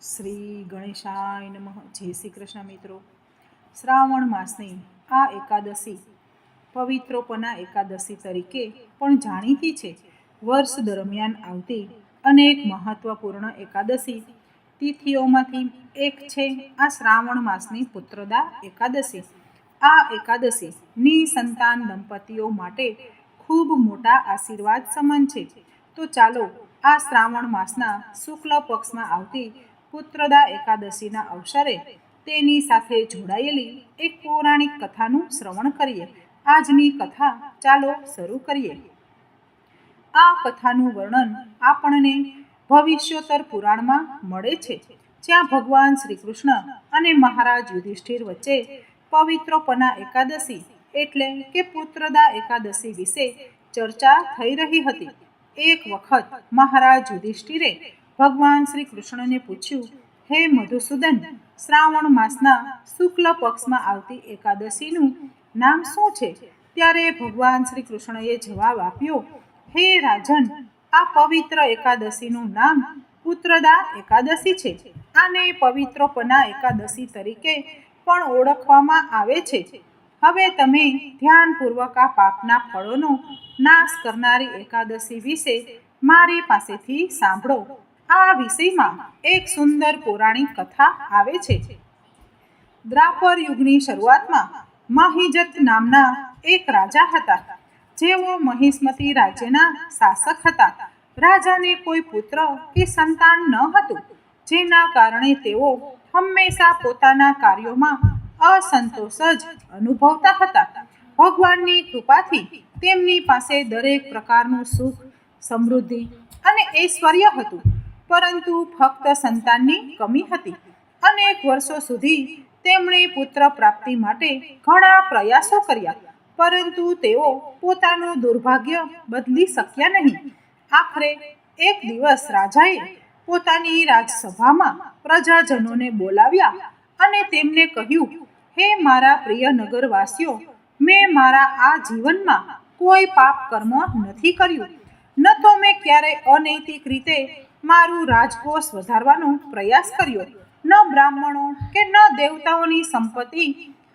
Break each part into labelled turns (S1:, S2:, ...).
S1: શ્રી ગણેશાય નમઃ. જય શ્રી કૃષ્ણ મિત્રો. શ્રાવણ માસની આ એકાદશી પવિત્રોપના એકાદશી તરીકે પણ જાણીતી છે. વર્ષ દરમિયાન આવતી અનેક મહત્વપૂર્ણ એકાદશી તિથિઓમાંથી એક છે આ શ્રાવણ માસની પુત્રદા એકાદશી. આ એકાદશી નિસંતાન દંપતીઓ માટે ખૂબ મોટા આશીર્વાદ સમાન છે. તો ચાલો આ શ્રાવણ માસના શુક્લ પક્ષમાં આવતી પુત્રદા એકાદશીના અવસરે તેની સાથે જોડાયેલી એક પૌરાણિક કથાનું શ્રવણ કરીએ. આજની કથા ચાલો શરૂ કરીએ. આ કથાનું વર્ણન આપણને ભવિષ્યોત્તર પુરાણમાં મળે છે, જ્યાં ભગવાન શ્રી કૃષ્ણ અને મહારાજ યુધિષ્ઠિર વચ્ચે પવિત્રોપના એકાદશી એટલે કે પુત્રદા એકાદશી વિશે ચર્ચા થઈ રહી હતી. એક વખત મહારાજ યુધિષ્ઠિરે ભગવાન શ્રી કૃષ્ણને પૂછ્યું, હે મધુસૂદન, શ્રાવણ માસના શુક્લ પક્ષમાં આવતી એકાદશીનું નામ શું છે? ત્યારે ભગવાન શ્રી કૃષ્ણએ જવાબ આપ્યો, હે રાજન, આ પવિત્ર એકાદશીનું નામ પુત્રદા એકાદશી છે. આને પવિત્રોપના એકાદશી તરીકે પણ ઓળખવામાં આવે છે. હવે તમે ધ્યાનપૂર્વક આ પાપના ફળોનો નાશ કરનારી એકાદશી વિશે મારી પાસેથી સાંભળો. આ વિષયમાં એક સુંદર પૌરાણિક કથા આવે છે. દ્વાપર યુગની શરૂઆતમાં મહિજત નામના એક રાજા હતા, જેઓ મહિષ્મતી રાજ્યના શાસક હતા. રાજાને કોઈ પુત્ર કે સંતાન ન હતું, જેના કારણે તેઓ હંમેશા પોતાના કાર્યોમાં અસંતોષ જ અનુભવતા હતા. ભગવાનની કૃપાથી તેમની પાસે દરેક પ્રકારનું સુખ, સમૃદ્ધિ અને ઐશ્વર્ય હતું, પરંતુ ફક્ત સંતાનની કમી હતી. અનેક વર્ષો સુધી તેમણે પુત્ર પ્રાપ્તિ માટે ઘણા પ્રયાસો કર્યા, પરંતુ તેઓ પોતાનું દુર્ભાગ્ય બદલી શક્યા નહીં. આખરે એક દિવસ રાજાએ પોતાની રાજસભામાં પ્રજાજનોને બોલાવ્યા અને તેમને કહ્યું, હે મારા પ્રિય નગરવાસીઓ, મેં મારા આ જીવનમાં કોઈ પાપ કર્મ નથી કર્યું. ન તો મેં ક્યારેય અનૈતિક રીતે મારું રાજકોષ વધારવાનો પ્રયાસ કર્યો, ન બ્રાહ્મણો કે ન દેવતાઓની સંપત્તિ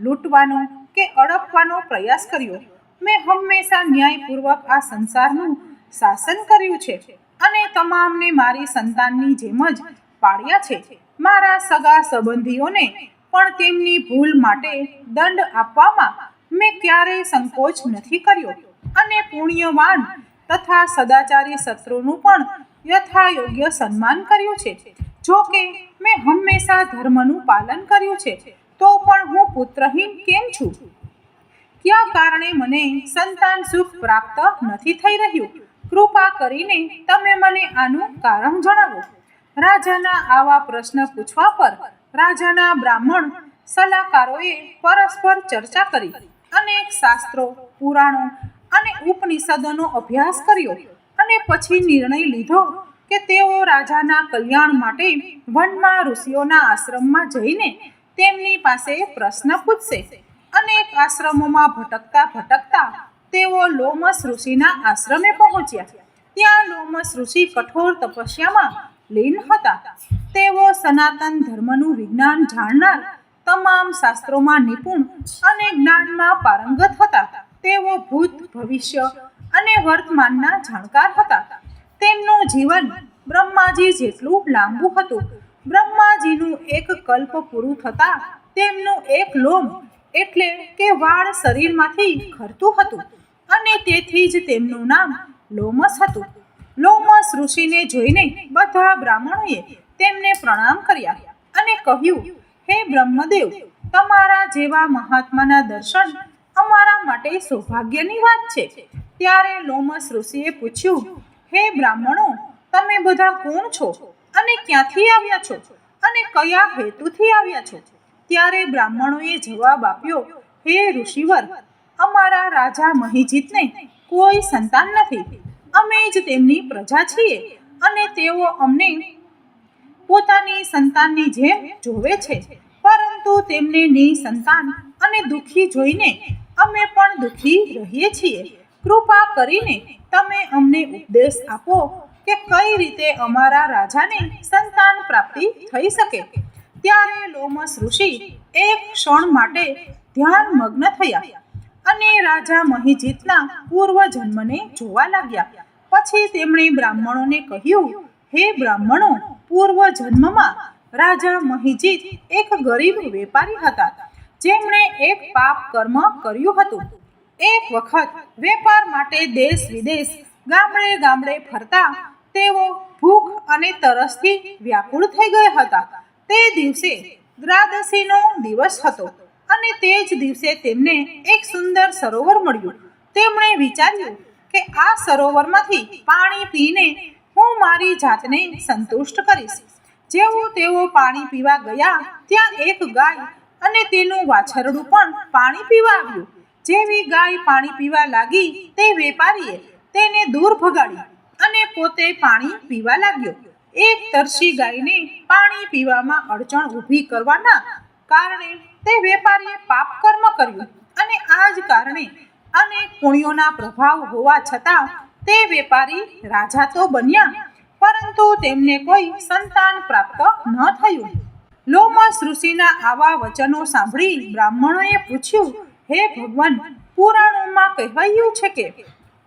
S1: લૂંટવાનો કે અડકવાનો પ્રયાસ કર્યો. મેં હંમેશા ન્યાયપૂર્વક આ સંસારનું શાસન કર્યું છે અને તમામને મારી સંતાનની જેમ જ પાળ્યા છે. મારા સગા સંબંધીઓને પણ તેમની ભૂલ માટે દંડ આપવામાં મેં ક્યારેય સંકોચ નથી કર્યો અને પુણ્યવાન તથા સદાચારી શત્રુનું પણ યથાયોગ્ય સન્માન કર્યું છે. જો કે મેં હંમેશા ધર્મનું પાલન કર્યું છે, તો પણ હું પુત્રહીન કેમ છું? કયા કારણે મને સંતાન સુખ પ્રાપ્ત નથી થઈ રહ્યું? કૃપા કરીને તમે મને આનું કારણ જણાવો. રાજાના આવા પ્રશ્ન પૂછવા પર રાજાના બ્રાહ્મણ સલાહકારોએ પરસ્પર ચર્ચા કરી. અનેક શાસ્ત્રો, પુરાણો અને ઉપનિષદોનો અભ્યાસ કર્યો અને પછી નિર્ણય લીધો કે તેઓ રાજાના કલ્યાણ માટે વનમાં ઋષિઓના આશ્રમમાં જઈને તેમની પાસે પ્રશ્ન પૂછશે. અનેક આશ્રમોમાં ભટકતા ભટકતા તેઓ લોમસ ઋષિના આશ્રમે પહોંચ્યા. ત્યાં લોમસ ઋષિ કઠોર તપસ્યામાં લીન હતા. તેઓ સનાતન ધર્મનું વિજ્ઞાન જાણનાર, તમામ શાસ્ત્રોમાં નિપુણ અને જ્ઞાનમાં પારંગત હતા. તેઓ ભૂત, ભવિષ્ય અને વર્તમાનના જાણકાર હતા. તેમનું જીવન બ્રહ્માજી જેટલું લાંબુ હતું. બ્રહ્માજીનું એક કલ્પ પૂરું થતાં તેમનું એક લોમ એટલે કે વાળ શરીરમાંથી ખરતું હતું અને તેથી જ તેમનું નામ લોમસ હતું. લોમસ ઋષિને જોઈને બધા બ્રાહ્મણોએ તેમને પ્રણામ કર્યા અને કહ્યું, હે બ્રહ્મદેવ, તમારા જેવા મહાત્માના દર્શન અમારા માટે સૌભાગ્યની વાત છે. ત્યારે લોમસ ઋષિએ પૂછ્યું, હે બ્રાહ્મણો, તમે બધા કોણ છો અને ક્યાંથી આવ્યા છો અને કયા હેતુથી આવ્યા છો? ત્યારે બ્રાહ્મણોએ જવાબ આપ્યો, હે ઋષિવર, અમારા રાજા મહિજીતને કોઈ સંતાન નથી. અમે જ તેમની પ્રજા છીએ અને તેઓ અમને પોતાની સંતાનની જેમ જોવે છે, પરંતુ તેમને નિસંતાન અને દુઃખી જોઈને અમે પણ દુઃખી રહીએ છીએ. કૃપા કરીને તમે અમને ઉપદેશ આપો કે કઈ રીતે અમારા રાજાને સંતાન પ્રાપ્તિ થઈ શકે. ત્યારે લોમસ ઋષિ એક ક્ષણ માટે ધ્યાનમગ્ન થયા અને રાજા મહિજીતના પૂર્વજન્મને જોવા લાગ્યા. પછી તેમણે બ્રાહ્મણોને કહ્યું, હે બ્રાહ્મણો, પૂર્વજન્મમાં રાજા મહિજીત એક ગરીબ વેપારી હતા, જેમણે એક પાપ કર્મ કર્યું હતું. એક વખત વેપાર માટે દેશ વિદેશ, ગામડે ગામડે ફરતા તેઓ ભૂખ અને તરસથી વ્યાકુળ થઈ ગયા હતા. તે દિવસે દ્વાદશીનો દિવસ હતો અને તે જ દિવસે તેમને એક સુંદર સરોવર મળ્યું. તેમણે વિચાર્યું કે આ સરોવરમાંથી પાણી પીને હું મારી જાતને સંતુષ્ટ કરીશ. જેવું તેઓ પાણી પીવા ગયા, ત્યાં એક ગાય અને તેનું વાછરડું પણ પાણી પીવા આવ્યું. જેવી ગાય પાણી પીવા લાગી, તે વેપારીએ તેને દૂર ભગાડી અને પોતે પાણી પીવા લાગ્યો. એક તરસી ગાયને પાણી પીવામાં અડચણ ઊભી કરવાના કારણે તે વેપારીએ પાપ કર્મ કર્યું અને આ જ કારણે અનેક પુણ્યોના પ્રભાવ હોવા છતાં તે વેપારી રાજા તો બન્યા, પરંતુ તેમને કોઈ સંતાન પ્રાપ્ત ન થયું. લોમસ ઋષિના આવા વચનો સાંભળી બ્રાહ્મણોએ પૂછ્યું, હે ભગવાન, પુરાણોમાં કહેવાયું છે કે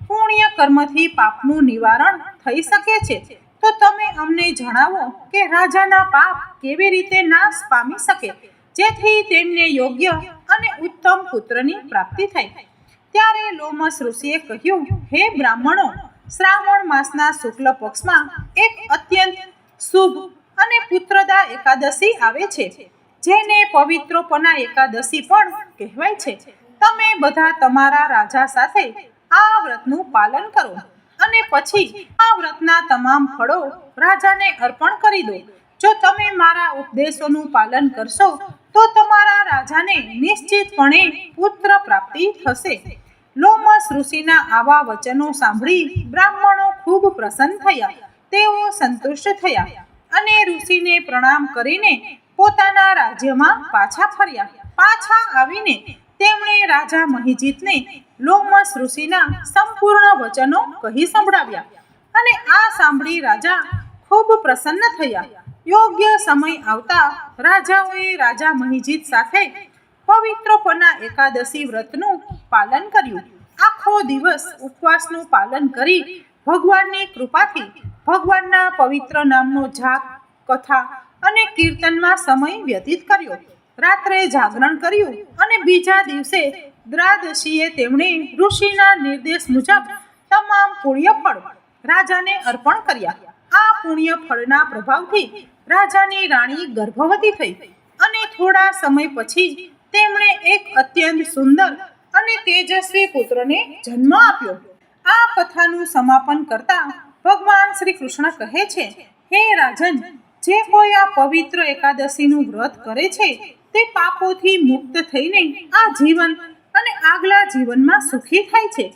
S1: પુણ્ય કર્મથી પાપનું નિવારણ થઈ શકે છે, તો તમે અમને જણાવો કે રાજાના પાપ કેવી રીતે નાશ પામી શકે, જેથી તેમને યોગ્ય અને ઉત્તમ પુત્રની પ્રાપ્તિ થાય. ત્યારે લોમસ ઋષિએ કહ્યું, હે બ્રાહ્મણો, શ્રાવણ માસના શુક્લ પક્ષમાં એક અત્યંત શુભ અને પુત્રદા એકાદશી આવે છે, જેને પવિત્રોપના એકાદશી પણ કહેવાય છે. તમે બધા તમારા રાજા સાથે આ વ્રતનું પાલન કરો અને પછી આ વ્રતના તમામ ફળો રાજાને અર્પણ કરી દો. જો તમે મારા ઉપદેશોનું પાલન કરશો તો તમારા રાજાને નિશ્ચિતપણે પુત્ર પ્રાપ્તિ થશે. લોમસ ઋષિના આવા વચનો સાંભળી બ્રાહ્મણો ખૂબ પ્રસન્ન થયા. તેઓ સંતુષ્ટ થયા અને ઋષિને પ્રણામ કરીને પોતાના રાજ્યમાં પાછા ફર્યા. પાછા આવીને તેમણે રાજા મહિજીતને લોમસ ઋષિના સંપૂર્ણ વચનો કહી સંભળાવ્યા અને આ સાંભળી રાજા ખૂબ પ્રસન્ન થયા. યોગ્ય સમય આવતા રાજાઓએ રાજા મહિજીત સાથે પવિત્રોપના એકાદશી વ્રતનું પાલન કર્યું. આખો દિવસ ઉપવાસનું પાલન કરી ભગવાનની કૃપાથી ભગવાનના પવિત્ર નામનો જાપ, કથા અને કીર્તનમાં સમય વ્યતીત કર્યો. રાત્રે જાગરણ કર્યું અને બીજા દિવસે દ્વાદશીએ તેમણે ઋષિના નિર્દેશ મુજબ તમામ પુણ્ય ફળ રાજાને અર્પણ કર્યા. આ પુણ્ય ફળના પ્રભાવથી રાજાની રાણી ગર્ભવતી થઈ અને થોડા સમય પછી તેમણે એક અત્યંત સુંદર અને તેજસ્વી પુત્રને જન્મ આપ્યો. આ કથાનું સમાપન કરતા ભગવાન શ્રી કૃષ્ણ કહે છે, હે રાજન, જે કોઈ આ પવિત્ર એકાદશીનું વ્રત કરે છે તે પાપોથી મુક્ત થઈને આ જીવન અને આગલા જીવનમાં સુખી થાય છે.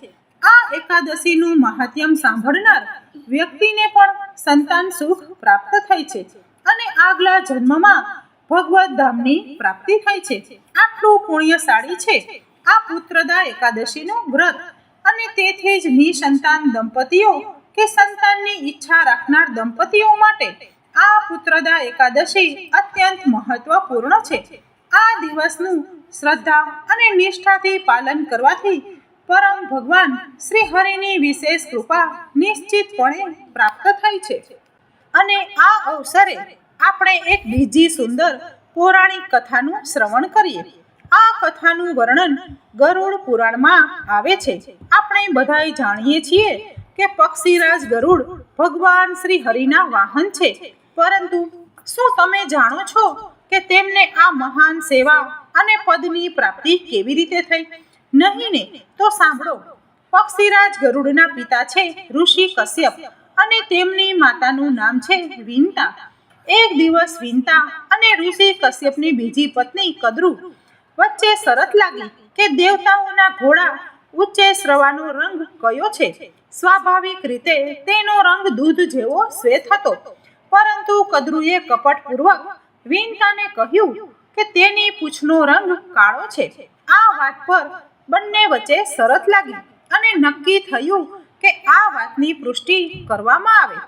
S1: આ એકાદશીનું મહાત્મ્ય સાંભળનાર વ્યક્તિને પણ સંતાન સુખ પ્રાપ્ત થાય છે અને આગલા જન્મમાં ભગવત ધામની પ્રાપ્તિ થાય છે. આટલું પુણ્યશાળી છે આ પુત્રદા એકાદશીનું વ્રત અને તેથી જ નિસંતાન દંપતીઓ કે સંતાનની ઈચ્છા રાખનાર દંપતીઓ માટે આ પુત્રદા એકાદશી અત્યંત મહત્વપૂર્ણ છે. આ દિવસનું શ્રદ્ધા અને નિષ્ઠાથી પાલન કરવાથી પરમ ભગવાન શ્રી હરિની વિશેષ કૃપા નિશ્ચિતપણે પ્રાપ્ત થાય છે. અને આ અવસરે આપણે એક બીજી સુંદર પૌરાણિક કથાનું શ્રવણ કરીએ. આ કથાનું વર્ણન ગરુડ પુરાણમાં આવે છે. આપણે બધાય જાણીએ છીએ કે પક્ષીરાજ ગરુડ ભગવાન શ્રી હરિના વાહન છે, પરંતુ શું તમે જાણો છો કે તેમને આ મહાન સેવા અને પદની પ્રાપ્તિ કેવી રીતે થઈ? નહીં ને? તો સાંભળો. પક્ષીરાજ ગરુડના પિતા છે ઋષિ કશ્યપ અને તેમની માતાનું નામ છે વિંતા. એક દિવસ વિંતા અને ઋષિ કશ્યપની બીજી પત્ની કદ્રુ વચ્ચે શરત લાગી કે દેવતાઓના ઘોડા ઉચ્ચે શ્રવાનો રંગ કયો છે. સ્વાભાવિક રીતે તેનો રંગ દૂધ જેવો શ્વેત હતો, પરંતુ કદ્રુએ કપટપૂર્વક વિંતાને કહ્યું કે તેની પૂંછનો રંગ કાળો છે. આ વાત પર બંને વચ્ચે શરત લાગી અને નક્કી થયું કે આ વાતની પુષ્ટિ કરવામાં આવે.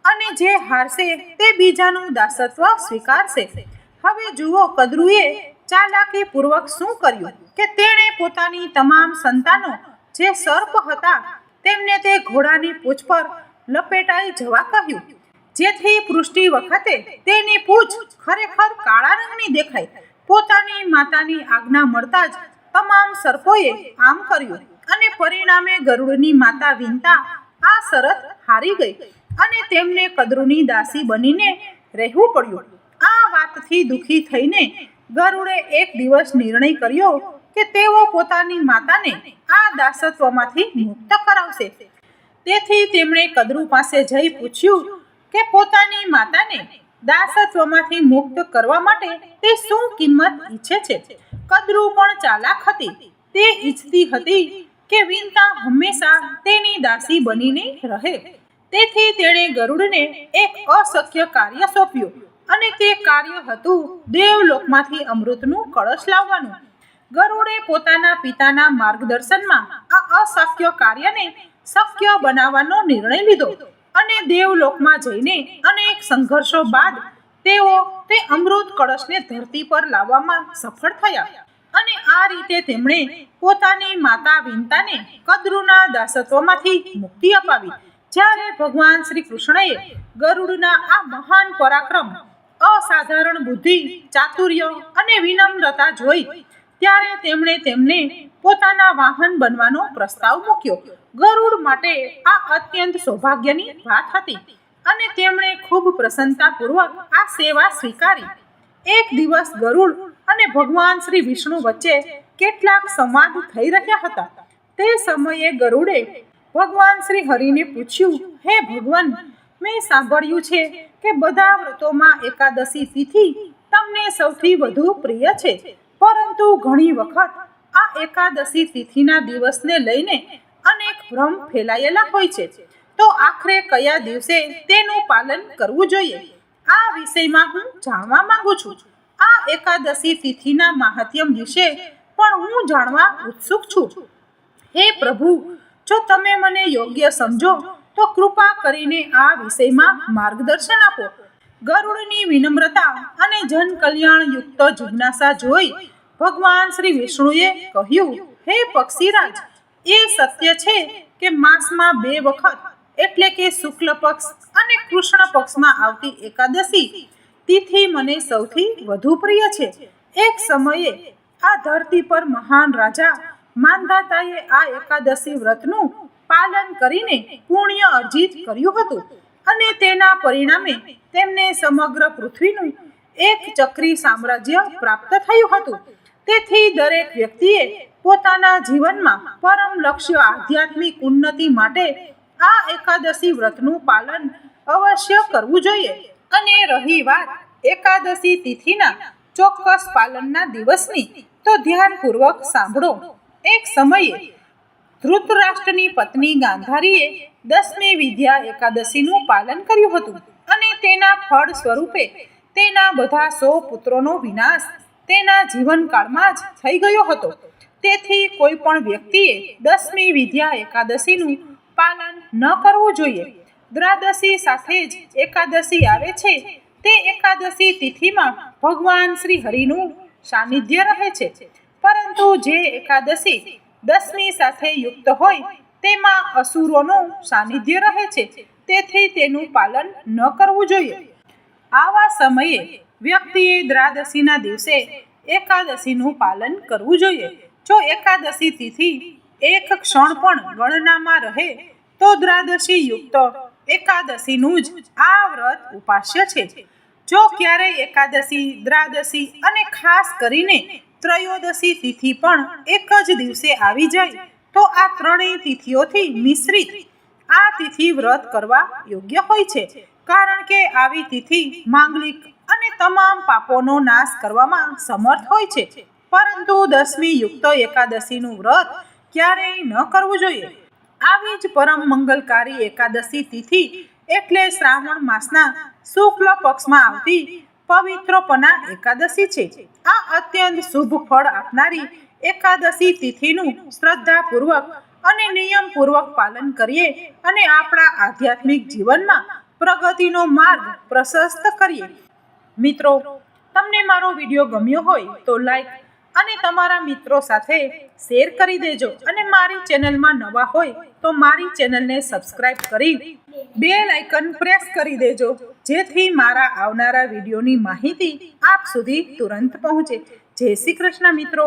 S1: અને જે હારશે તે બીજાનું દાસત્વ સ્વીકારશે. હવે જુઓ, કદ્રુએ ચાલાકીપૂર્વક શું કર્યું કે તેણે પોતાની તમામ સંતાનો જે સર્પ હતા તેમને તે ઘોડાની પૂંછ પર લપેટાઈ જવા કહ્યું, જેથી પૃષ્ટિ વખતે તેની પૂંછ ખરેખર કાળા રંગની દેખાય. પોતાની માતાની આજ્ઞા મળતા જ તમામ સર્પોએ આમ કર્યું અને પરિણામે ગરુડની માતા વિનતા આ શરત હારી ગઈ અને તેમને કદ્રુની દાસી બનીને રહેવું પડ્યું. આ વાતથી દુઃખી થઈને ગરુડે એક દિવસ નિર્ણય કર્યો કે તેઓ પોતાની માતાને આ દાસત્વમાંથી મુક્ત કરાવશે. તેથી તેમણે કદ્રુ પાસે જઈ પૂછ્યું કે પોતાની માતાને દાસત્વમાંથી મુક્ત કરવા માટે તે શું કિંમત ઈચ્છે છે. કદ્રુ પણ ચાલાક હતી. તે ઈચ્છતી હતી કે વિનતા હંમેશા તેની દાસી બનીને રહે. તેથી તેણે ગરુડને એક અશક્ય કાર્ય સોંપ્યું અને તે કાર્ય હતું દેવલોકમાંથી અમૃતનું કળશ લાવવાનું. ગરુડે પોતાના પિતાના માર્ગદર્શનમાં આ અશક્ય કાર્યને શક્ય બનાવવાનો નિર્ણય લીધો અને દેવલોકમાં જઈને અનેક સંઘર્ષો બાદ તેઓ તે અમૃત કળશને ધરતી પર લાવવામાં સફળ થયા અને આ રીતે તેમણે પોતાની માતા વિનતાને કદ્રુના દાસત્વમાંથી મુક્તિ અપાવી. જ્યારે ભગવાન શ્રી કૃષ્ણએ ગરુડના આ મહાન પરાક્રમ, અસાધારણ બુદ્ધિ, ચાતુર્ય અને વિનમ્રતા જોઈ ત્યારે તેમણે તેમને પોતાના વાહન બનવાનો પ્રસ્તાવ મૂક્યો. ગરુડ માટે આ અત્યંત સૌભાગ્યની વાત હતી અને તેમણે ખૂબ પ્રસન્નતાપૂર્વક આ સેવા સ્વીકારી. એક દિવસ ગરુડ અને ભગવાન શ્રી વિષ્ણુ વચ્ચે કેટલાક સંવાદ થઈ રહ્યા હતા. તે સમયે ગરુડે ભગવાન શ્રી હરિને પૂછ્યું, હે ભગવાન, મેં સાંભળ્યું છે કે બધા વ્રતોમાં એકાદશી તિથિ તમને સૌથી વધુ પ્રિય છે, પરંતુ ઘણી વખત આ એકાદશી તિથિના દિવસને લઈને અનેક ભ્રમ ફેલાયેલા હોય છે. તો આખરે કયા દિવસે તેનું પાલન કરવું જોઈએ? આ વિષયમાં હું જાણવા માંગુ છું. આ એકાદશી તિથિના મહાત્મ્ય વિશે પણ હું જાણવા ઉત્સુક છું. હે પ્રભુ, જો તમે મને યોગ્ય સમજો તો કૃપા કરીને આ વિષયમાં માર્ગદર્શન આપો. ગરુડની વિનમ્રતા અને જન કલ્યાણ યુક્ત જિજ્ઞાસા જોઈ ભગવાન શ્રી વિષ્ણુએ કહ્યું, હે પક્ષીરાજ, એ સત્ય છે કે માસમાં 2 વખત એટલે કે શુક્લ પક્ષ અને કૃષ્ણ પક્ષમાં આવતી એકાદશી તિથિ મને સૌથી વધુ પ્રિય છે. એક સમયે આ ધરતી પર મહાન રાજા માંધાતાએ આ એકાદશી વ્રતનું પાલન કરીને પુણ્ય અર્જિત કર્યું હતું અને તેના પરિણામે તેમને સમગ્ર પૃથ્વીનું એક ચક્રી સામ્રાજ્ય પ્રાપ્ત થયું હતું. તેથી દરેક વ્યક્તિએ પોતાના જીવનમાં પરમ લક્ષ્ય આધ્યાત્મિક ઉન્નતિ માટે આ એકાદશી વ્રતનું પાલન અવશ્ય કરવું જોઈએ. અને રહી વાત એકાદશી તિથિના ચોક્કસ પાલનના દિવસની, તો ધ્યાનપૂર્વક સાંભળો. એક સમયે ધૃતરાષ્ટ્રની પત્ની ગાંધારીએ 10મી વિદ્યા એકાદશીનું પાલન કર્યું હતું અને તેના ફળ સ્વરૂપે તેના બધા 100 પુત્રોનો વિનાશ તેના જીવનકાળમાં જ થઈ ગયો હતો. તેથી કોઈ પણ વ્યક્તિએ 10મી વિદ્યા એકાદશીનું પાલન ન કરવું જોઈએ. દ્વાદશી સાથે જ એકાદશી આવે છે. તે એકાદશી તિથિમાં ભગવાન શ્રી હરિનું સાનિધ્ય રહે છે, પરંતુ જે એકાદશી 10મી સાથે યુક્ત હોય તેમાં અસુરોનું સાનિધ્ય રહે છે. તેથી તેનું પાલન ન કરવું જોઈએ. આવા સમયે વ્યક્તિએ દ્વાદશીના દિવસે એકાદશીનું પાલન કરવું જોઈએ. જો એકાદશી તિથિ એક ક્ષણ પણ ગણનામાં રહે તો દ્વાદશી યુક્ત એકાદશીનું જ આ વ્રત ઉપાસ્ય છે. જો ક્યારેય એકાદશી, દ્વાદશી અને ખાસ કરીને ત્રયોદશી તિથિ પણ એક જ દિવસે આવી જાય તો આ ત્રણેય તિથિઓથી મિશ્રિત આ તિથિ વ્રત કરવા યોગ્ય હોય છે, કારણ કે આવી તિથિ માંગલિક અને તમામ પાપોનો નાશ કરવામાં સમર્થ હોય છે. પરંતુ 10મી યુક્ત એકાદશીનું વ્રત ક્યારેય ન કરવું જોઈએ. આવી જ પરમ મંગલકારી એકાદશી તિથિ એટલે શ્રાવણ માસના શુક્લ પક્ષમાં આવતી પવિત્રોપના એકાદશી છે. આ અત્યંત શુભ ફળ આપનારી એકાદશી તિથિનું શ્રદ્ધાપૂર્વક અને નિયમપૂર્વક પાલન કરીએ અને આપણા આધ્યાત્મિક જીવનમાં પ્રગતિનો માર્ગ પ્રશસ્ત કરીએ. મિત્રો, તમને મારો વિડીયો ગમ્યો હોય તો લાઈક અને તમારા મિત્રો સાથે શેર કરી દેજો અને મારી ચેનલમાં નવા હોય તો મારી ચેનલને સબસ્ક્રાઇબ કરી બેલ આઇકન પ્રેસ કરી દેજો, જેથી મારા આવનારા વિડીયોની માહિતી આપ સુધી તુરંત પહોંચે. જય શ્રી કૃષ્ણ મિત્રો.